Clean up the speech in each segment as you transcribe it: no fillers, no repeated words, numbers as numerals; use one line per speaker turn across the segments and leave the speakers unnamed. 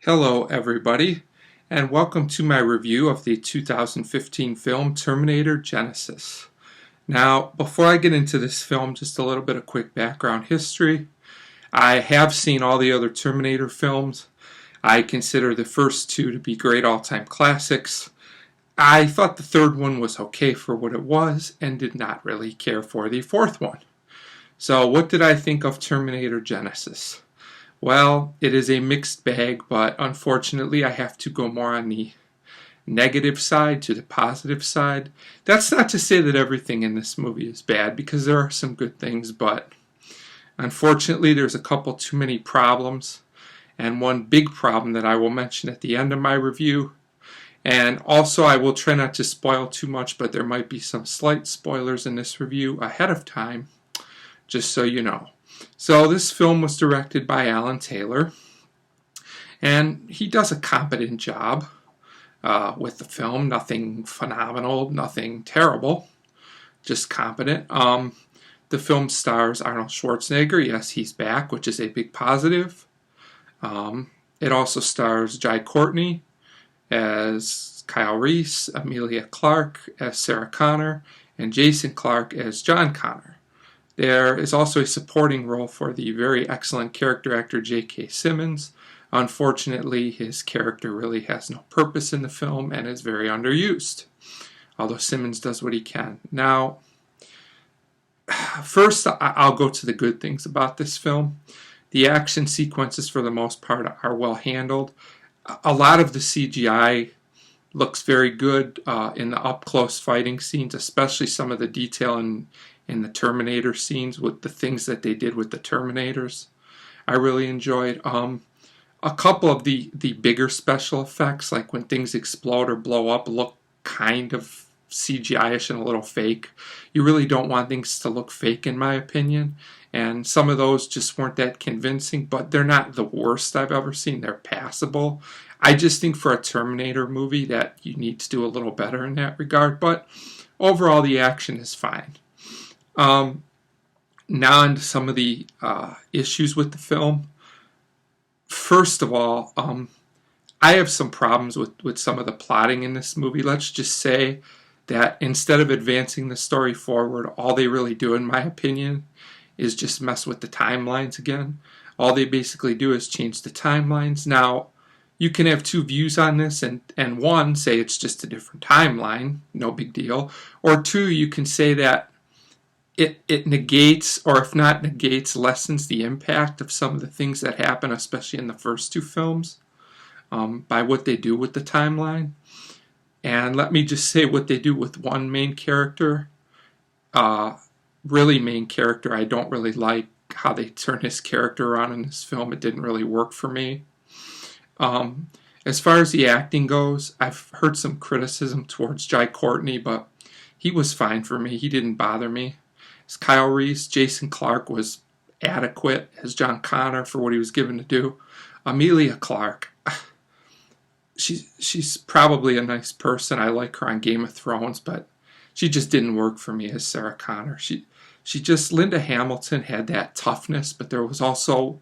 Hello everybody, and welcome to my review of the 2015 film Terminator Genisys. Now, before I get into this film, just a little bit of quick background history. I have seen all the other Terminator films. I consider the first two to be great all-time classics. I thought the third one was okay for what it was and did not really care for the fourth one. So what did I think of Terminator Genisys? Well, it is a mixed bag, but unfortunately I have to go more on the negative side to the positive side. That's not to say that everything in this movie is bad, because there are some good things, but unfortunately there's a couple too many problems, and one big problem that I will mention at the end of my review. And also I will try not to spoil too much, but there might be some slight spoilers in this review ahead of time, just so you know. So this film was directed by Alan Taylor, and he does a competent job with the film. Nothing phenomenal, nothing terrible, just competent. The film stars Arnold Schwarzenegger. Yes, he's back, which is a big positive. It also stars Jai Courtney as Kyle Reese, Emilia Clarke as Sarah Connor, and Jason Clarke as John Connor. There is also a supporting role for the very excellent character actor J.K. Simmons. Unfortunately, his character really has no purpose in the film and is very underused, although Simmons does what he can. Now, first I'll go to the good things about this film. The action sequences, for the most part, are well handled. A lot of the CGI looks very good in the up-close fighting scenes, especially some of the detail in the Terminator scenes with the things that they did with the Terminators. I really enjoyed. A couple of the bigger special effects, like when things explode or blow up, look kind of CGI-ish and a little fake. You really don't want things to look fake, in my opinion. And some of those just weren't that convincing, but they're not the worst I've ever seen. They're passable. I just think for a Terminator movie that you need to do a little better in that regard. But overall, the action is fine. Now into some of the issues with the film. First of all, I have some problems with some of the plotting in this movie. Let's just say that instead of advancing the story forward, all they really do, in my opinion, is just mess with the timelines again. All they basically do is change the timelines. Now, you can have two views on this, and one, say it's just a different timeline, no big deal. Or two, you can say that it negates, or if not negates, lessens the impact of some of the things that happen, especially in the first two films, by what they do with the timeline. And let me just say what they do with one main character, really main character. I don't really like how they turn his character around in this film. It didn't really work for me. As far as the acting goes, I've heard some criticism towards Jai Courtney, but he was fine for me. He didn't bother me. As Kyle Reese, Jason Clarke was adequate as John Connor for what he was given to do. Emilia Clarke, she's probably a nice person. I like her on Game of Thrones, but she just didn't work for me as Sarah Connor. Linda Hamilton had that toughness, but there was also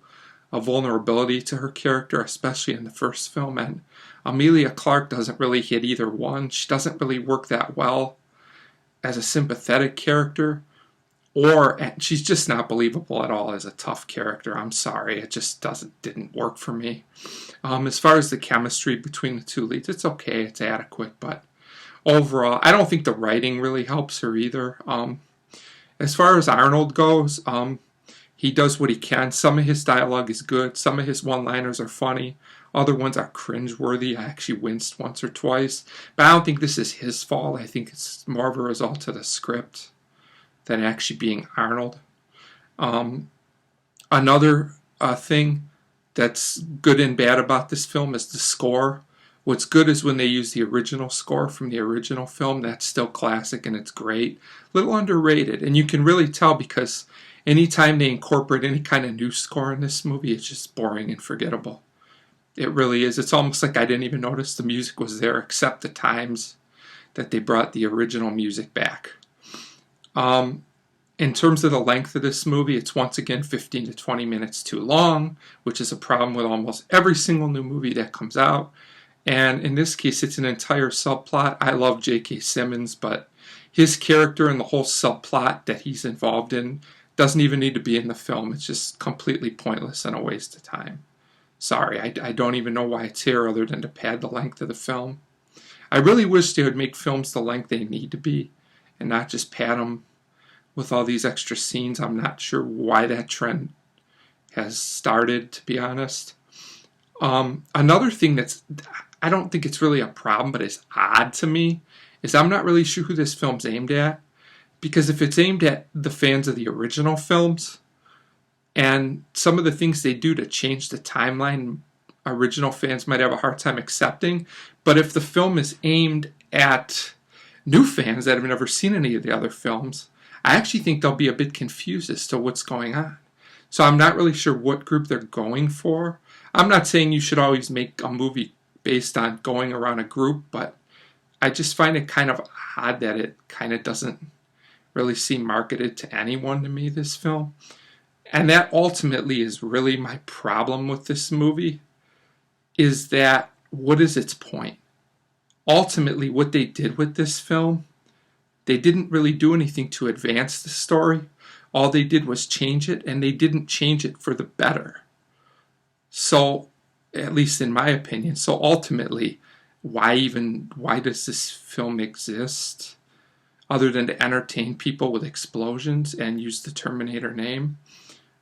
a vulnerability to her character, especially in the first film. And Emilia Clarke doesn't really hit either one. She doesn't really work that well as a sympathetic character. And she's just not believable at all as a tough character. I'm sorry, it just didn't work for me. As far as the chemistry between the two leads, it's okay, it's adequate, but overall, I don't think the writing really helps her either. As far as Arnold goes, he does what he can. Some of his dialogue is good, some of his one-liners are funny, other ones are cringeworthy. I actually winced once or twice, but I don't think this is his fault. I think it's more of a result of the script than actually being Arnold. Another thing that's good and bad about this film is the score. What's good is when they use the original score from the original film. That's still classic and it's great. A little underrated, and you can really tell because anytime they incorporate any kind of new score in this movie, it's just boring and forgettable. It really is. It's almost like I didn't even notice the music was there, except the times that they brought the original music back. In terms of the length of this movie, it's once again 15 to 20 minutes too long, which is a problem with almost every single new movie that comes out. And in this case, it's an entire subplot. I love J.K. Simmons, but his character and the whole subplot that he's involved in doesn't even need to be in the film. It's just completely pointless and a waste of time. Sorry, I don't even know why it's here other than to pad the length of the film. I really wish they would make films the length they need to be and not just pad them with all these extra scenes. I'm not sure why that trend has started, to be honest. Another thing I don't think it's really a problem, but it's odd to me, is I'm not really sure who this film's aimed at. Because if it's aimed at the fans of the original films, and some of the things they do to change the timeline, original fans might have a hard time accepting. But if the film is aimed at new fans that have never seen any of the other films, I actually think they'll be a bit confused as to what's going on. So I'm not really sure what group they're going for. I'm not saying you should always make a movie based on going around a group, but I just find it kind of odd that it kind of doesn't really seem marketed to anyone to me, this film. And that ultimately is really my problem with this movie, is that what is its point? Ultimately, what they did with this film, they didn't really do anything to advance the story. All they did was change it, and they didn't change it for the better. So, at least in my opinion, so ultimately, why does this film exist? Other than to entertain people with explosions and use the Terminator name?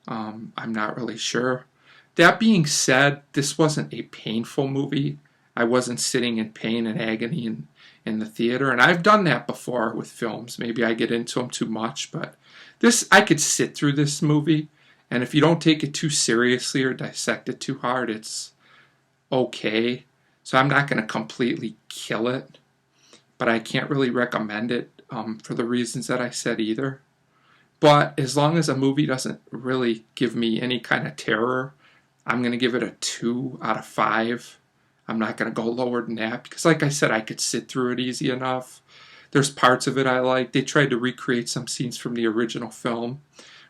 I'm not really sure. That being said, this wasn't a painful movie. I wasn't sitting in pain and agony in the theater, and I've done that before with films. Maybe I get into them too much, but I could sit through this movie, and if you don't take it too seriously or dissect it too hard, it's okay. So I'm not going to completely kill it, but I can't really recommend it for the reasons that I said either. But as long as a movie doesn't really give me any kind of terror, I'm going to give it a 2 out of 5. I'm not going to go lower than that because, like I said, I could sit through it easy enough. There's parts of it I like. They tried to recreate some scenes from the original film,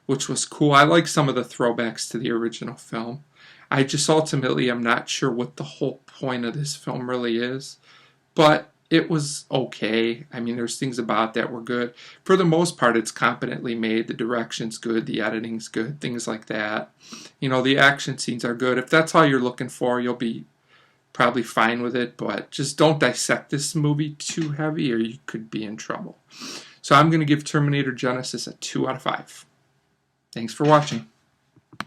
which was cool. I like some of the throwbacks to the original film. I just ultimately am not sure what the whole point of this film really is. But it was okay. I mean, there's things about it that were good. For the most part, it's competently made. The direction's good. The editing's good. Things like that. You know, the action scenes are good. If that's all you're looking for, you'll be probably fine with it. But just don't dissect this movie too heavy or you could be in trouble. So I'm going to give Terminator Genisys a 2 out of 5. Thanks for watching.